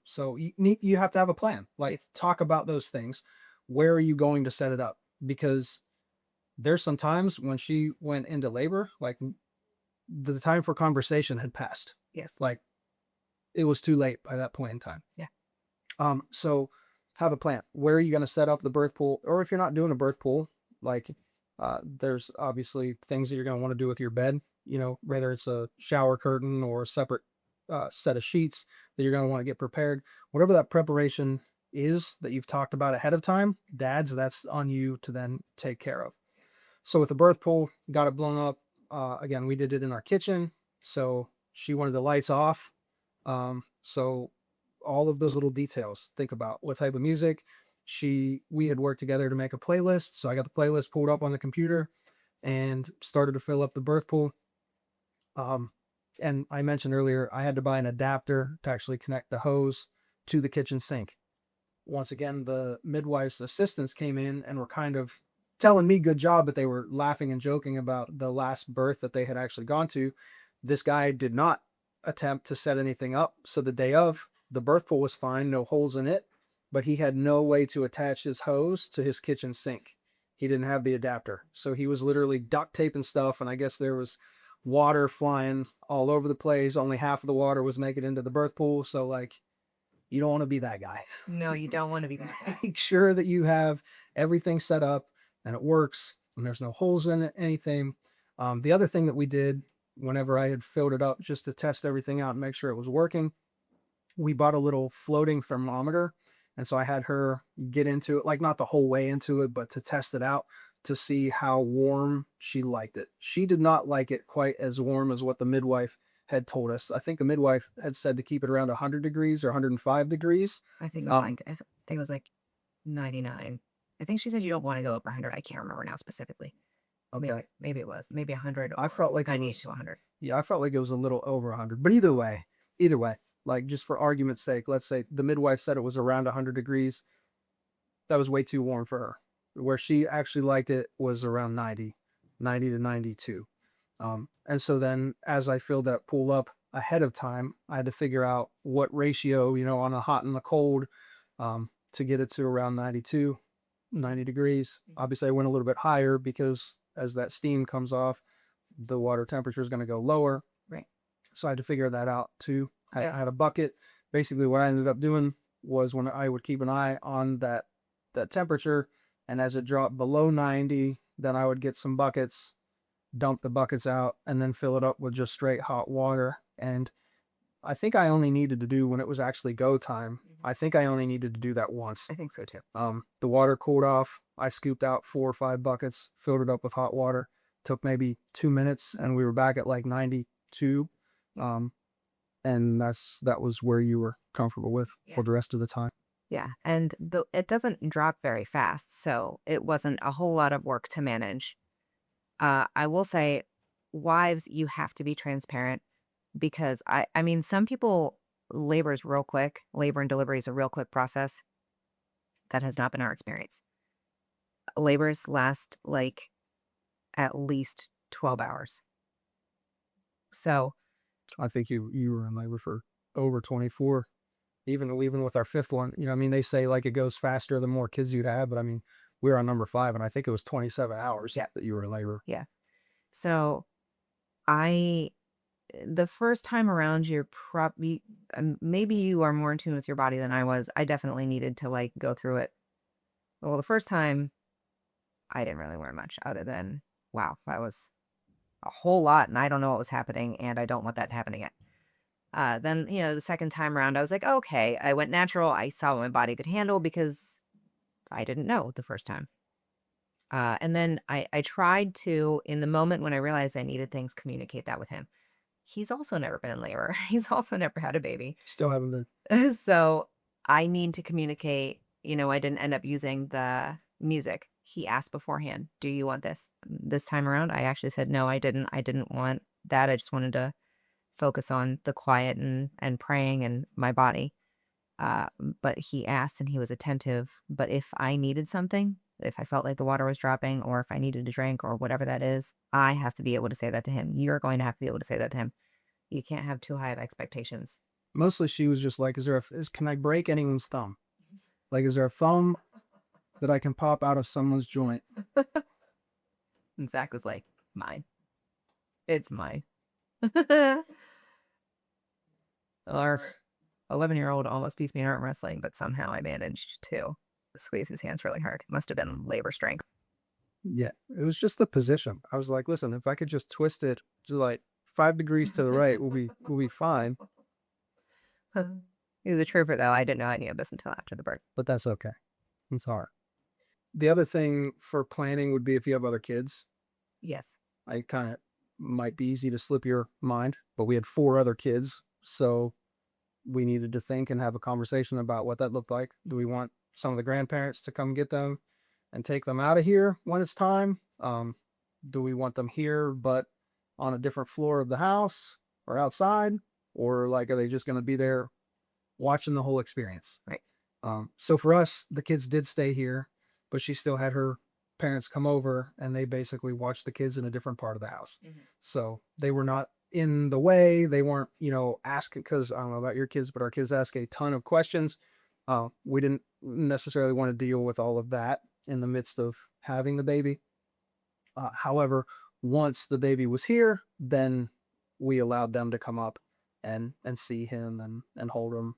Speaker 1: So you have to have a plan. Like, talk about those things. Where are you going to set it up? Because there's some times when she went into labor, like the time for conversation had passed.
Speaker 2: Yes.
Speaker 1: Like, it was too late by that point in time.
Speaker 2: Yeah.
Speaker 1: So have a plan. Where are you going to set up the birth pool? Or if you're not doing a birth pool, like, there's obviously things that you're going to want to do with your bed, whether it's a shower curtain or a separate set of sheets that you're going to want to get prepared. Whatever that preparation is that you've talked about ahead of time, dads, that's on you to then take care of. So with the birth pool, got it blown up. Again, we did it in our kitchen. So she wanted the lights off. So all of those little details, think about what type of music. We had worked together to make a playlist. So I got the playlist pulled up on the computer and started to fill up the birth pool. And I mentioned earlier, I had to buy an adapter to actually connect the hose to the kitchen sink. Once again, the midwife's assistants came in and were kind of telling me good job, but they were laughing and joking about the last birth that they had actually gone to. This guy did not attempt to set anything up. So the day of, the birth pool was fine, no holes in it, but he had no way to attach his hose to his kitchen sink. he didn't have the adapter. So he was literally duct taping stuff. And I guess there was water flying all over the place. Only half of the water was making it into the birth pool. So, like, you don't want to be that guy.
Speaker 2: No, you don't want to be that guy.
Speaker 1: Make sure that you have everything set up and it works and there's no holes in it, anything. The other thing that we did whenever I had filled it up just to test everything out and make sure it was working, we bought a little floating thermometer. And so I had her get into it, like not the whole way into it, but to test it out to see how warm she liked it. She did not like it quite as warm as what the midwife had told us. I think the midwife had said to keep it around 100 degrees or 105 degrees.
Speaker 2: I think it was like, I think it was like 99. I think she said you don't want to go over 100. I can't remember now specifically.
Speaker 1: Okay.
Speaker 2: Maybe it was. Maybe 100.
Speaker 1: I felt like it
Speaker 2: 90
Speaker 1: was,
Speaker 2: to 100.
Speaker 1: yeah, I felt like it was a little over 100. But either way, like just for argument's sake, let's say the midwife said it was around 100 degrees. That was way too warm for her. Where she actually liked it was around 90, 90 to 92. And so then as I filled that pool up ahead of time, I had to figure out what ratio, on the hot and the cold, to get it to around 92, 90 degrees. Obviously, I went a little bit higher because as that steam comes off, the water temperature is going to go lower.
Speaker 2: Right.
Speaker 1: So I had to figure that out too. I had a bucket. Basically, what I ended up doing was when I would keep an eye on that temperature, and as it dropped below 90, then I would get some buckets, dump the buckets out, and then fill it up with just straight hot water. And I think I only needed to do when it was actually go time. I think I only needed to do that once.
Speaker 2: I think so too.
Speaker 1: The water cooled off. I scooped out 4 or 5 buckets, filled it up with hot water. Took maybe 2 minutes, and we were back at like 92. And that was where you were comfortable with for the rest of the time.
Speaker 2: Yeah. And it doesn't drop very fast. So it wasn't a whole lot of work to manage. I will say, wives, you have to be transparent because I mean, some people labor is real quick. Labor and delivery is a real quick process. That has not been our experience. Labors last like at least 12 hours. So
Speaker 1: I think you were in labor for over 24, even with our 5th one. I mean, they say like it goes faster the more kids you have, but I mean, we were on number 5, and I think it was 27 hours that you were in labor.
Speaker 2: Yeah. So the first time around, you're probably, maybe you are more in tune with your body than I was. I definitely needed to like go through it. Well, the first time I didn't really learn much other than, wow, that was a whole lot. And I don't know what was happening. And I don't want that to happen again. Then, the second time around, I was like, okay, I went natural. I saw what my body could handle because I didn't know the first time. And then I tried to, in the moment when I realized I needed things, communicate that with him. He's also never been in labor. He's also never had a baby.
Speaker 1: Still haven't been.
Speaker 2: So I need to communicate. I didn't end up using the music. He asked beforehand, do you want this? This time around, I actually said, no, I didn't. I didn't want that. I just wanted to focus on the quiet and praying and my body. But he asked and he was attentive. But if I needed something, if I felt like the water was dropping or if I needed a drink or whatever that is, I have to be able to say that to him. You're going to have to be able to say that to him. You can't have too high of expectations.
Speaker 1: Mostly she was just like, can I break anyone's thumb? Like, is there a thumb that I can pop out of someone's joint?
Speaker 2: And Zach was like, mine. It's mine. Our 11-year-old almost beats me in arm wrestling, but somehow I managed to squeeze his hands really hard. Must have been labor strength.
Speaker 1: Yeah, it was just the position. I was like, listen, if I could just twist it to like 5 degrees to the right, we'll be fine.
Speaker 2: He was a trooper, though. I didn't know any of this until after the birth.
Speaker 1: But that's okay. It's hard. The other thing for planning would be if you have other kids.
Speaker 2: Yes.
Speaker 1: I kind of might be easy to slip your mind, but we had 4 other kids, so we needed to think and have a conversation about what that looked like. Do we want some of the grandparents to come get them and take them out of here when it's time? Do we want them here but on a different floor of the house or outside? Or like, are they just going to be there watching the whole experience?
Speaker 2: Right.
Speaker 1: So for us, the kids did stay here, but she still had her parents come over and they basically watched the kids in a different part of the house. So they were not in the way. They weren't, asking, because I don't know about your kids, but our kids ask a ton of questions. We didn't necessarily want to deal with all of that in the midst of having the baby. However, once the baby was here, then we allowed them to come up and see him and hold him.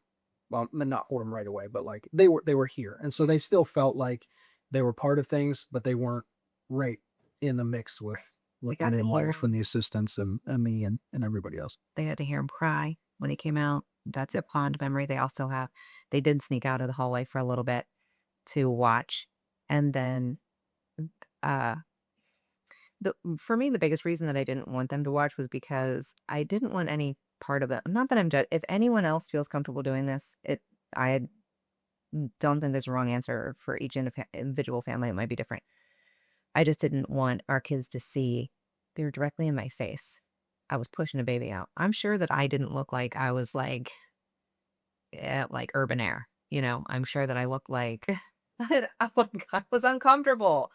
Speaker 1: Well, not hold him right away, but like they were here, and so they still felt like they were part of things, but they weren't right in the mix with
Speaker 2: We
Speaker 1: with
Speaker 2: got to hear
Speaker 1: midwife and the assistants and me and everybody else.
Speaker 2: they had to hear him cry when he came out. That's a fond memory. They did sneak out of the hallway for a little bit to watch. And then, uh, for me, the biggest reason that I didn't want them to watch was because I didn't want any part of it. Not that I'm judged. If anyone else feels comfortable doing this, I don't think there's a wrong answer for each individual family. It might be different. I just didn't want our kids to see they were directly in my face. I was pushing a baby out. I'm sure that I didn't look like I was like urban air. I'm sure that I looked like I was uncomfortable.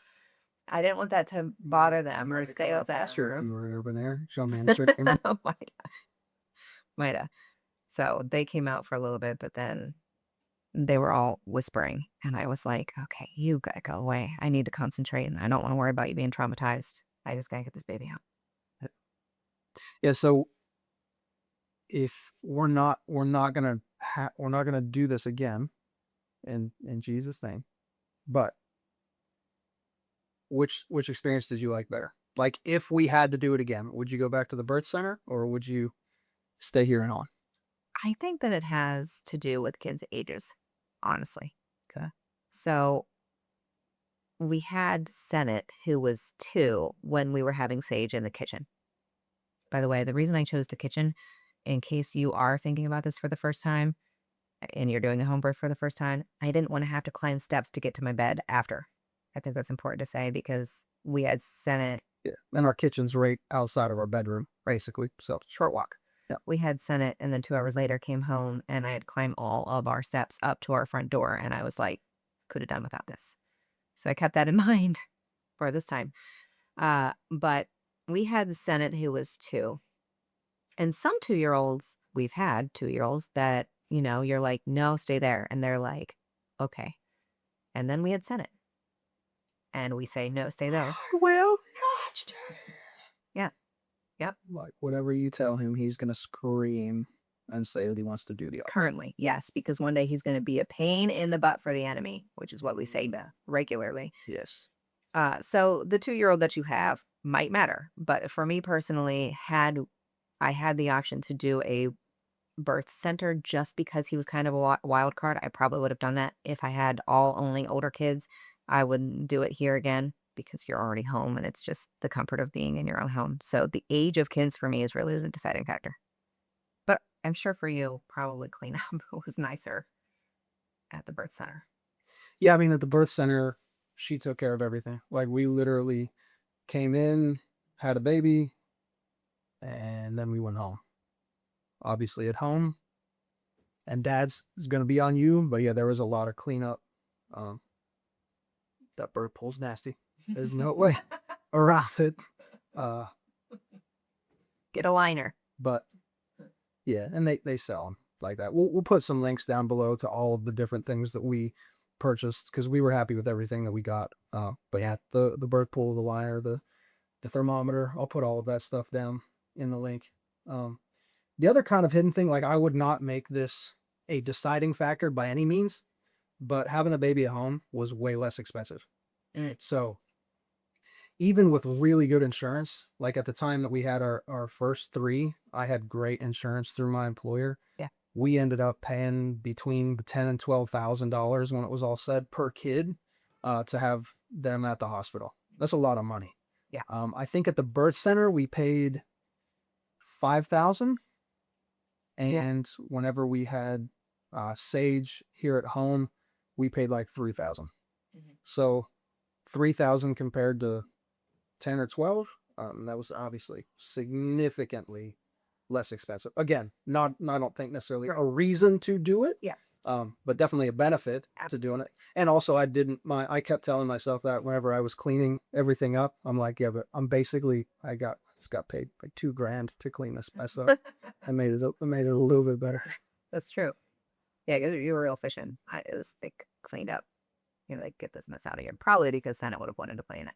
Speaker 2: I didn't want that to bother them or stay with that
Speaker 1: Sure, you
Speaker 2: room.
Speaker 1: were over there. Show me Instagram.
Speaker 2: Might have. So they came out for a little bit, but then they were all whispering. And I was like, okay, you gotta go away. I need to concentrate and I don't want to worry about you being traumatized. I just gotta get this baby out.
Speaker 1: Yeah, so if we're not gonna do this again in Jesus' name. But which experience did you like better? Like if we had to do it again, would you go back to the birth center or would you stay here and on?
Speaker 2: I think that it has to do with kids' ages, honestly.
Speaker 1: Okay.
Speaker 2: So we had Senate, who was 2 when we were having Sage in the kitchen. By the way, the reason I chose the kitchen, in case you are thinking about this for the first time and you're doing a home birth for the first time, I didn't want to have to climb steps to get to my bed after. I think that's important to say because we had Senate
Speaker 1: Yeah. And our kitchen's right outside of our bedroom, basically. So
Speaker 2: short walk.
Speaker 1: yeah.
Speaker 2: We had Senate, and then 2 hours later came home, and I had climbed all of our steps up to our front door, and I was like, could have done without this. So I kept that in mind for this time. But we had the Senate who was 2. And some 2-year-olds, we've had 2-year-olds that, you're like, no, stay there. And they're like, okay. And then we had Senate, and we say, no, stay there.
Speaker 1: Well,
Speaker 2: Yeah. Yep.
Speaker 1: like whatever you tell him, he's gonna scream and say that he wants to do the opposite.
Speaker 2: Currently, yes, because one day he's going to be a pain in the butt for the enemy, which is what we say regularly.
Speaker 1: Yes.
Speaker 2: So the 2-year-old that you have might matter, but for me personally, had I had the option to do a birth center just because he was kind of a wild card, I probably would have done that. If I had all only older kids, I wouldn't do it here again because you're already home and it's just the comfort of being in your own home. So the age of kids for me is really the deciding factor. But I'm sure for you, probably cleanup was nicer at the birth center.
Speaker 1: Yeah, I mean at the birth center, she took care of everything. Like we literally came in, had a baby, and then we went home. Obviously at home, and dad's is gonna be on you, but yeah, there was a lot of cleanup. Um, that bird pool's nasty. There's no way around it. Uh,
Speaker 2: Get a liner.
Speaker 1: but yeah, and they sell them like that. We'll put some links down below to all of the different things that we purchased because we were happy with everything that we got. But yeah, the bird pool, the liner, the thermometer, I'll put all of that stuff down in the link. Um, the other kind of hidden thing, like I would not make this a deciding factor by any means, but having a baby at home was way less expensive.
Speaker 2: Mm.
Speaker 1: So even with really good insurance, like at the time that we had our first 3, I had great insurance through my employer.
Speaker 2: Yeah.
Speaker 1: We ended up paying between ten and $12,000 when it was all said per kid to have them at the hospital. That's a lot of money.
Speaker 2: Yeah.
Speaker 1: I think at the birth center we paid 5,000, and whenever we had Sage here at home, we paid like 3,000.
Speaker 2: Mhm.
Speaker 1: So 3,000 compared to 10 or 12, that was obviously significantly less expensive. Again, I don't think necessarily a reason to do it.
Speaker 2: Yeah.
Speaker 1: But definitely a benefit to doing
Speaker 2: Absolutely.
Speaker 1: it. And also I kept telling myself that whenever I was cleaning everything up, I'm like, yeah, but just got paid like $2,000 to clean this mess up. I made it a little bit better.
Speaker 2: That's true. Yeah, you were real efficient. It was like cleaned up. like, get this mess out of here. Probably because Senate would have wanted to play in it.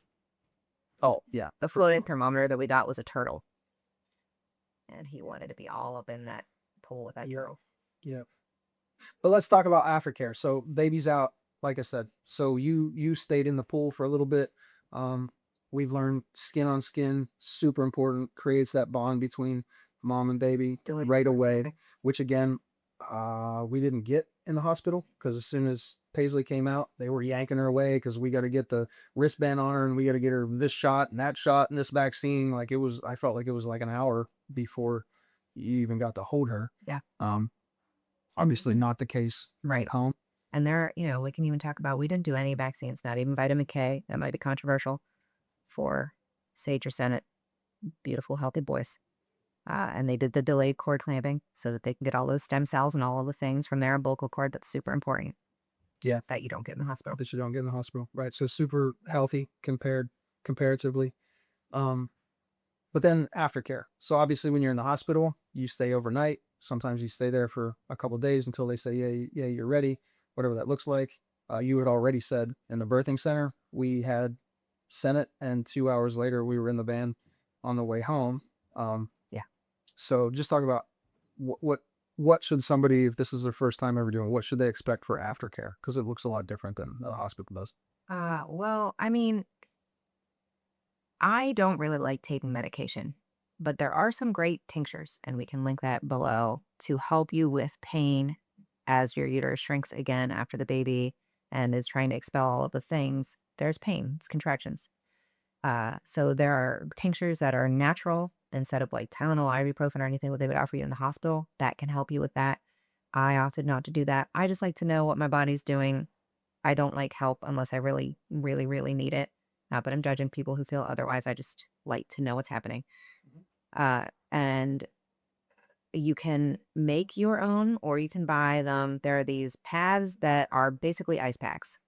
Speaker 1: Oh, yeah.
Speaker 2: The floating thermometer that we got was a turtle. And he wanted to be all up in that pool with that turtle.
Speaker 1: Yeah. But let's talk about aftercare. So baby's out, like I said. So you stayed in the pool for a little bit. Um, we've learned skin on skin, super important, creates that bond between mom and baby right away, which again, we didn't get in the hospital because as soon as Paisley came out, they were yanking her away because we got to get the wristband on her and we got to get her this shot and this vaccine. Like it was, I felt like it was like an hour before you even got to hold her.
Speaker 2: Yeah.
Speaker 1: Obviously not the case
Speaker 2: Right.
Speaker 1: at home.
Speaker 2: And there, we can even talk about, we didn't do any vaccines, not even vitamin K. That might be controversial for Sage or Senate, beautiful, healthy boys. And they did the delayed cord clamping so that they can get all those stem cells and all of the things from their umbilical cord. That's super important.
Speaker 1: Yeah.
Speaker 2: That you don't get in the hospital.
Speaker 1: That you don't get in the hospital. Right. So super healthy comparatively. But then aftercare. So obviously when you're in the hospital, you stay overnight. Sometimes you stay there for a couple of days until they say, yeah, you're ready, whatever that looks like. You had already said in the birthing center, we had Senate, and 2 hours later, we were in the van on the way home.
Speaker 2: Yeah.
Speaker 1: So just talk about what should somebody, if this is their first time ever doing, what should they expect for aftercare? Because it looks a lot different than the hospital does.
Speaker 2: Well, I mean, I don't really like taking medication, but there are some great tinctures, and we can link that below to help you with pain as your uterus shrinks again after the baby and is trying to expel all of the things. There's pain, it's contractions. So there are tinctures that are natural instead of like Tylenol, ibuprofen, or anything that they would offer you in the hospital that can help you with that. I opted not to do that. I just like to know what my body's doing. I don't like help unless I really, really, really need it. Not that I'm judging people who feel otherwise. I just like to know what's happening. And you can make your own or you can buy them. There are these pads that are basically ice packs.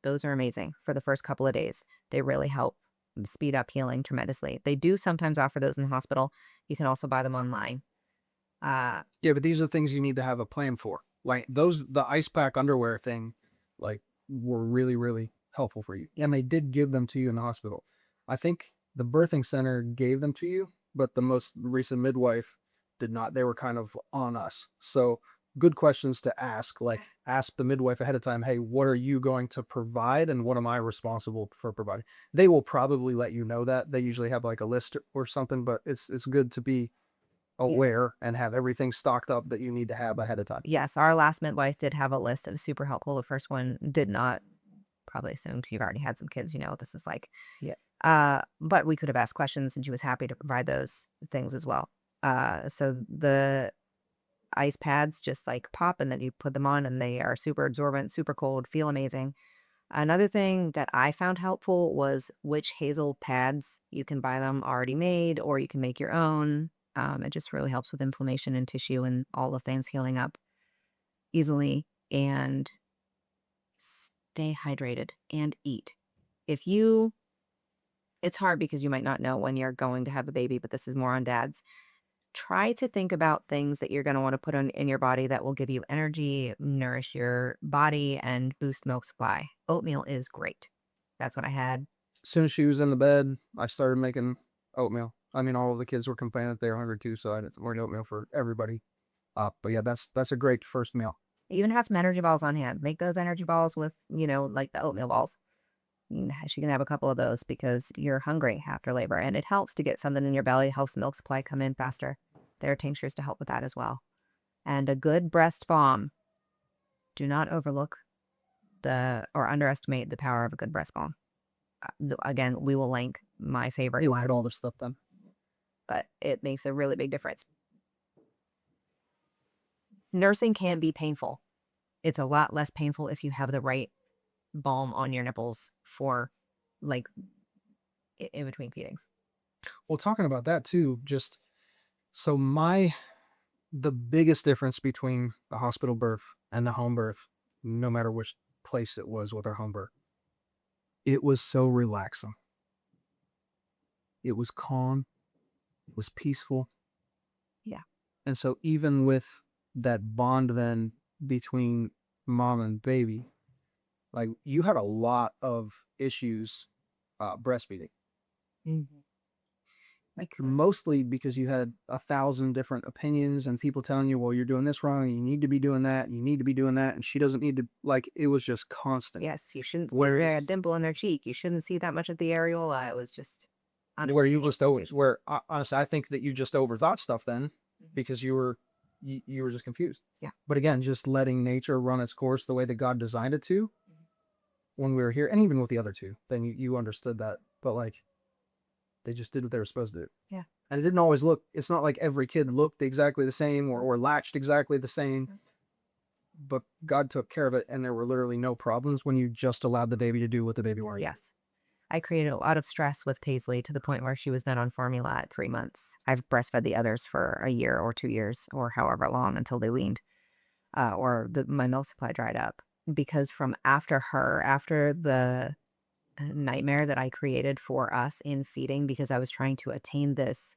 Speaker 2: Those are amazing for the first couple of days. They really help speed up healing tremendously. They do sometimes offer those in the hospital. You can also buy them online.
Speaker 1: Yeah, but these are things you need to have a plan for. Like the ice pack underwear thing, like were really, really helpful for you. And they did give them to you in the hospital. I think the birthing center gave them to you, but the most recent midwife did not. They were kind of on us. So good questions to ask. Like ask the midwife ahead of time, hey, what are you going to provide and what am I responsible for providing? They will probably let you know that. They usually have like a list or something, but it's good to be aware and have everything stocked up that you need to have ahead of time.
Speaker 2: Yes, our last midwife did have a list that was super helpful. The first one did not. Probably assumed you've already had some kids, you know what this is like.
Speaker 1: Yeah.
Speaker 2: But we could have asked questions and she was happy to provide those things as well. So the ice pads just like pop and then you put them on and they are super absorbent, super cold, feel amazing. Another thing that I found helpful was witch hazel pads. You can buy them already made or you can make your own. It just really helps with inflammation and tissue and all the things healing up easily. And stay hydrated and eat. If you It's hard because you might not know when you're going to have a baby, but this is more on dads. Try to think about things that you're going to want to put in your body that will give you energy, nourish your body, and boost milk supply. Oatmeal is great. That's what I had.
Speaker 1: As soon as she was in the bed, I started making oatmeal. I mean, all of the kids were complaining that they were hungry too, so I did some more oatmeal for everybody. But yeah, that's a great first meal.
Speaker 2: Even have some energy balls on hand. Make those energy balls with, like the oatmeal balls. She can have a couple of those because you're hungry after labor, and it helps to get something in your belly, helps milk supply come in faster. There are tinctures to help with that as well. And a good breast balm. Do not overlook or underestimate the power of a good breast balm. Again, we will link my favorite,
Speaker 1: You had all this stuff then.
Speaker 2: but it makes a really big difference. Nursing can be painful. It's a lot less painful if you have the right balm on your nipples for like in between feedings.
Speaker 1: Well, talking about that too, just so the biggest difference between the hospital birth and the home birth, no matter which place it was with our home birth, it was so relaxing. It was calm, it was peaceful.
Speaker 2: Yeah.
Speaker 1: And so even with that bond then between mom and baby, Like you had a lot of issues breastfeeding.
Speaker 2: Mhm.
Speaker 1: Like mostly because you had 1,000 different opinions and people telling you, well, you're doing this wrong, and you need to be doing that, and you need to be doing that, and she doesn't need to, like, it was just constant.
Speaker 2: Yes, you shouldn't see a
Speaker 1: Whereas
Speaker 2: dimple in their cheek. You shouldn't see that much of the areola. It was just
Speaker 1: where you
Speaker 2: unacceptable.
Speaker 1: just always where honestly, I think that you just overthought stuff then
Speaker 2: Mhm.
Speaker 1: because you were just confused.
Speaker 2: Yeah.
Speaker 1: But again, just letting nature run its course the way that God designed it to when we were here, and even with the other two, then you understood that. But like they just did what they were supposed to do.
Speaker 2: Yeah.
Speaker 1: And it didn't always look, it's not like every kid looked exactly the same or latched exactly the same,
Speaker 2: Mhm.
Speaker 1: but God took care of it and there were literally no problems when you just allowed the baby to do what the baby wanted.
Speaker 2: Yes. I created a lot of stress with Paisley to the point where she was then on formula at 3 months. I've breastfed the others for a year or 2 years or however long until they weaned, or my milk supply dried up. Because from after her, after the nightmare that I created for us in feeding, because I was trying to attain this,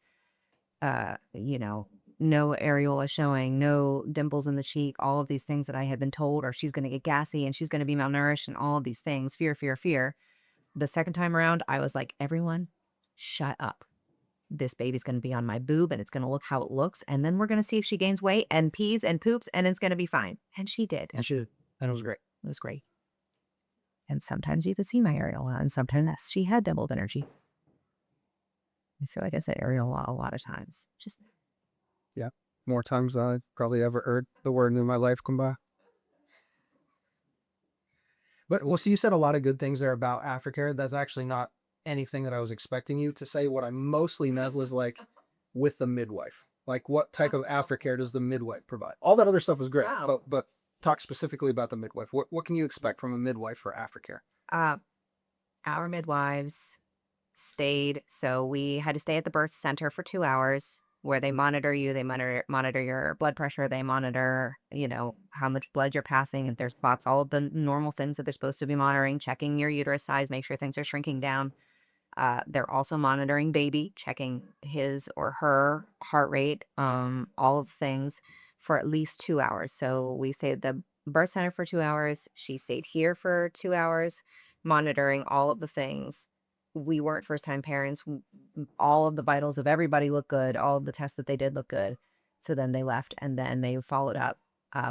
Speaker 2: you know, no areola showing, no dimples in the cheek, all of these things that I had been told, or she's going to get gassy and she's going to be malnourished and all of these things, fear, fear, fear. The second time around, I was like, everyone, shut up. This baby's going to be on my boob and it's going to look how it looks. And then we're going to see if she gains weight and pees and poops and it's going to be fine. And she did.
Speaker 1: And she did. And it was great.
Speaker 2: It was great. And sometimes you could see my areola and sometimes she had doubled energy. I feel like I said areola a lot of times. Just
Speaker 1: Yeah. More times than I probably ever heard the word in my life come by. But well, so you said a lot of good things there about aftercare. That's actually not anything that I was expecting you to say. What I mostly meant was like with the midwife. Like what type of aftercare does the midwife provide? All that other stuff is great,
Speaker 2: wow.
Speaker 1: but talk specifically about the midwife. What can you expect from a midwife for aftercare?
Speaker 2: Uh, our midwives stayed. So we had to stay at the birth center for 2 hours where they monitor you. They monitor your blood pressure. They monitor, how much blood you're passing. If there's spots, all of the normal things that they're supposed to be monitoring, checking your uterus size, make sure things are shrinking down. They're also monitoring baby, checking his or her heart rate, all of things for at least 2 hours. So we stayed at the birth center for 2 hours. She stayed here for 2 hours, monitoring all of the things. We weren't first time parents. All of the vitals of everybody looked good. All of the tests that they did look good. So then they left and then they followed up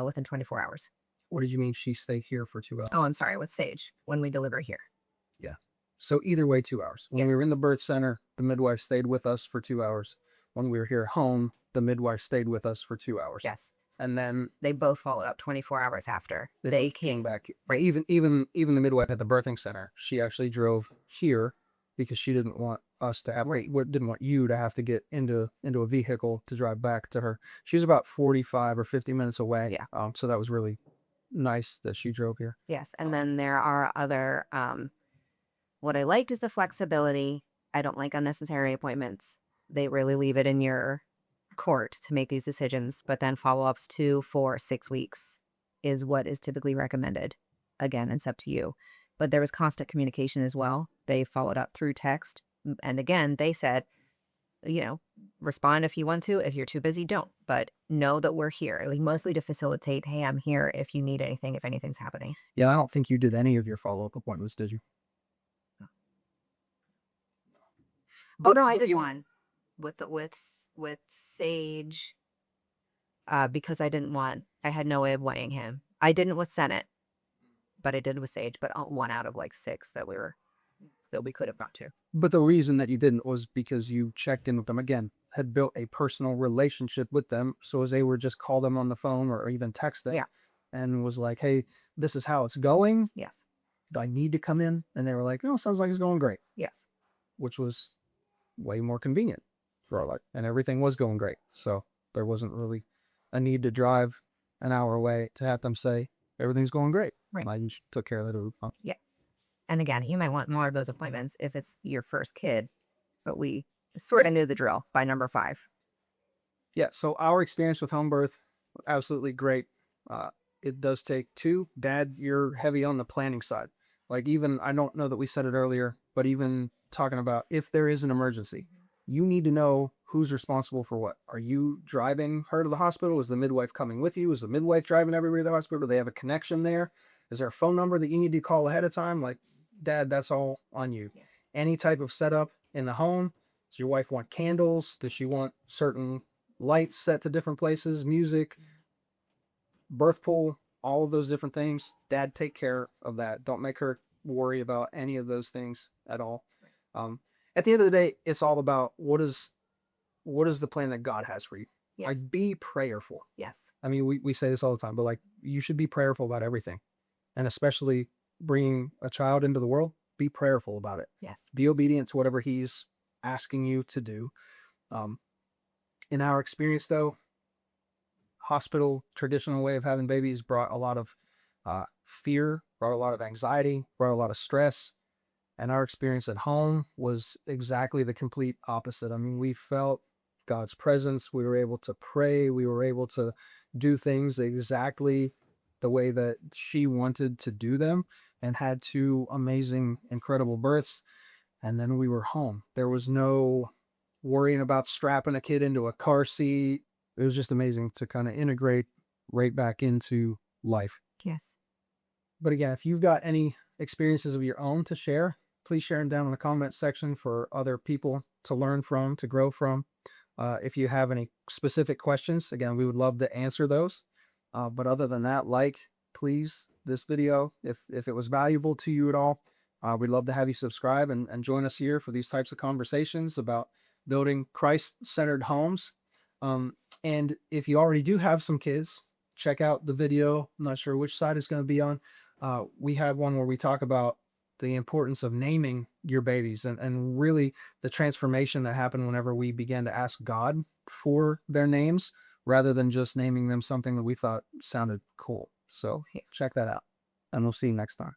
Speaker 2: within 24 hours.
Speaker 1: What did you mean she stay here for 2 hours?
Speaker 2: Oh, I'm sorry, with Sage when we deliver here.
Speaker 1: Yeah. So either way, 2 hours. When we
Speaker 2: Yes.
Speaker 1: were in the birth center, the midwife stayed with us for 2 hours. When we were here home, the midwife stayed with us for 2 hours.
Speaker 2: Yes.
Speaker 1: And then
Speaker 2: They both followed up 24 hours after.
Speaker 1: they came back. Right. Even the midwife at the birthing center, she actually drove here because she didn't want us to have didn't want you to have to get into a vehicle to drive back to her. She was about 45 or 50 minutes away.
Speaker 2: Yeah.
Speaker 1: So that was really nice that she drove here.
Speaker 2: Yes. And then there are other, what I liked is the flexibility. I don't like unnecessary appointments. They really leave it in your court to make these decisions, but then follow ups 2, 4, 6 weeks is what is typically recommended. Again, it's up to you. But there was constant communication as well. They followed up through text. And again, they said, respond if you want to. If you're too busy, don't. But know that we're here. Like mostly to facilitate, hey, I'm here if you need anything, if anything's happening.
Speaker 1: Yeah, I don't think you did any of your follow-up appointments, did you?
Speaker 2: Oh no, I did one with Sage, because I had no way of weighing him. I didn't with Senate, but I did with Sage, but one out of like six that we could have got to.
Speaker 1: But the reason that you didn't was because you checked in with them again, had built a personal relationship with them. So as they were just call them on the phone or even texting
Speaker 2: Yeah.
Speaker 1: and was like, hey, this is how it's going.
Speaker 2: Yes.
Speaker 1: Do I need to come in? And they were like, no, sounds like it's going great,
Speaker 2: Yes.
Speaker 1: which was way more convenient for our life. And everything was going great. So there wasn't really a need to drive an hour away to have them say, everything's going great.
Speaker 2: Right.
Speaker 1: And I just took care of that.
Speaker 2: Yeah. And again, you might want more of those appointments if it's your first kid, but we sort of knew the drill by number 5.
Speaker 1: Yeah, so our experience with home birth, absolutely great. It does take two. Dad, you're heavy on the planning side. Like even, I don't know that we said it earlier, but even talking about if there is an emergency, you need to know who's responsible for what. Are you driving her to the hospital? Is the midwife coming with you? Is the midwife driving everybody to the hospital? Do they have a connection there? Is there a phone number that you need to call ahead of time? Like, Dad, that's all on you.
Speaker 2: Yeah.
Speaker 1: Any type of setup in the home. Does your wife want candles? Does she want certain lights set to different places, music, birth pool, all of those different things? Dad, take care of that. Don't make her worry about any of those things at all. Um, at the end of the day, it's all about what is the plan that God has for you.
Speaker 2: Yeah.
Speaker 1: Like, be prayerful.
Speaker 2: Yes.
Speaker 1: I mean, we say this all the time, but like, you should be prayerful about everything, and especially bringing a child into the world. Be prayerful about it.
Speaker 2: Yes.
Speaker 1: Be obedient to whatever He's asking you to do. Um, in our experience, though, hospital traditional way of having babies brought a lot of fear, brought a lot of anxiety, brought a lot of stress. And our experience at home was exactly the complete opposite. I mean, we felt God's presence. We were able to pray. We were able to do things exactly the way that she wanted to do them, and had two amazing, incredible births. And then we were home. There was no worrying about strapping a kid into a car seat. It was just amazing to kind of integrate right back into life.
Speaker 2: Yes.
Speaker 1: But again, if you've got any experiences of your own to share, please share them down in the comment section for other people to learn from, to grow from. If you have any specific questions, again, we would love to answer those. But other than that, like, please, this video, if it was valuable to you at all, we'd love to have you subscribe and join us here for these types of conversations about building Christ-centered homes. And if you already do have some kids, check out the video. I'm not sure which side it's going to be on. We had one where we talk about the importance of naming your babies, and really the transformation that happened whenever we began to ask God for their names rather than just naming them something that we thought sounded cool. So
Speaker 2: Yeah.
Speaker 1: check that out, and we'll see you next time.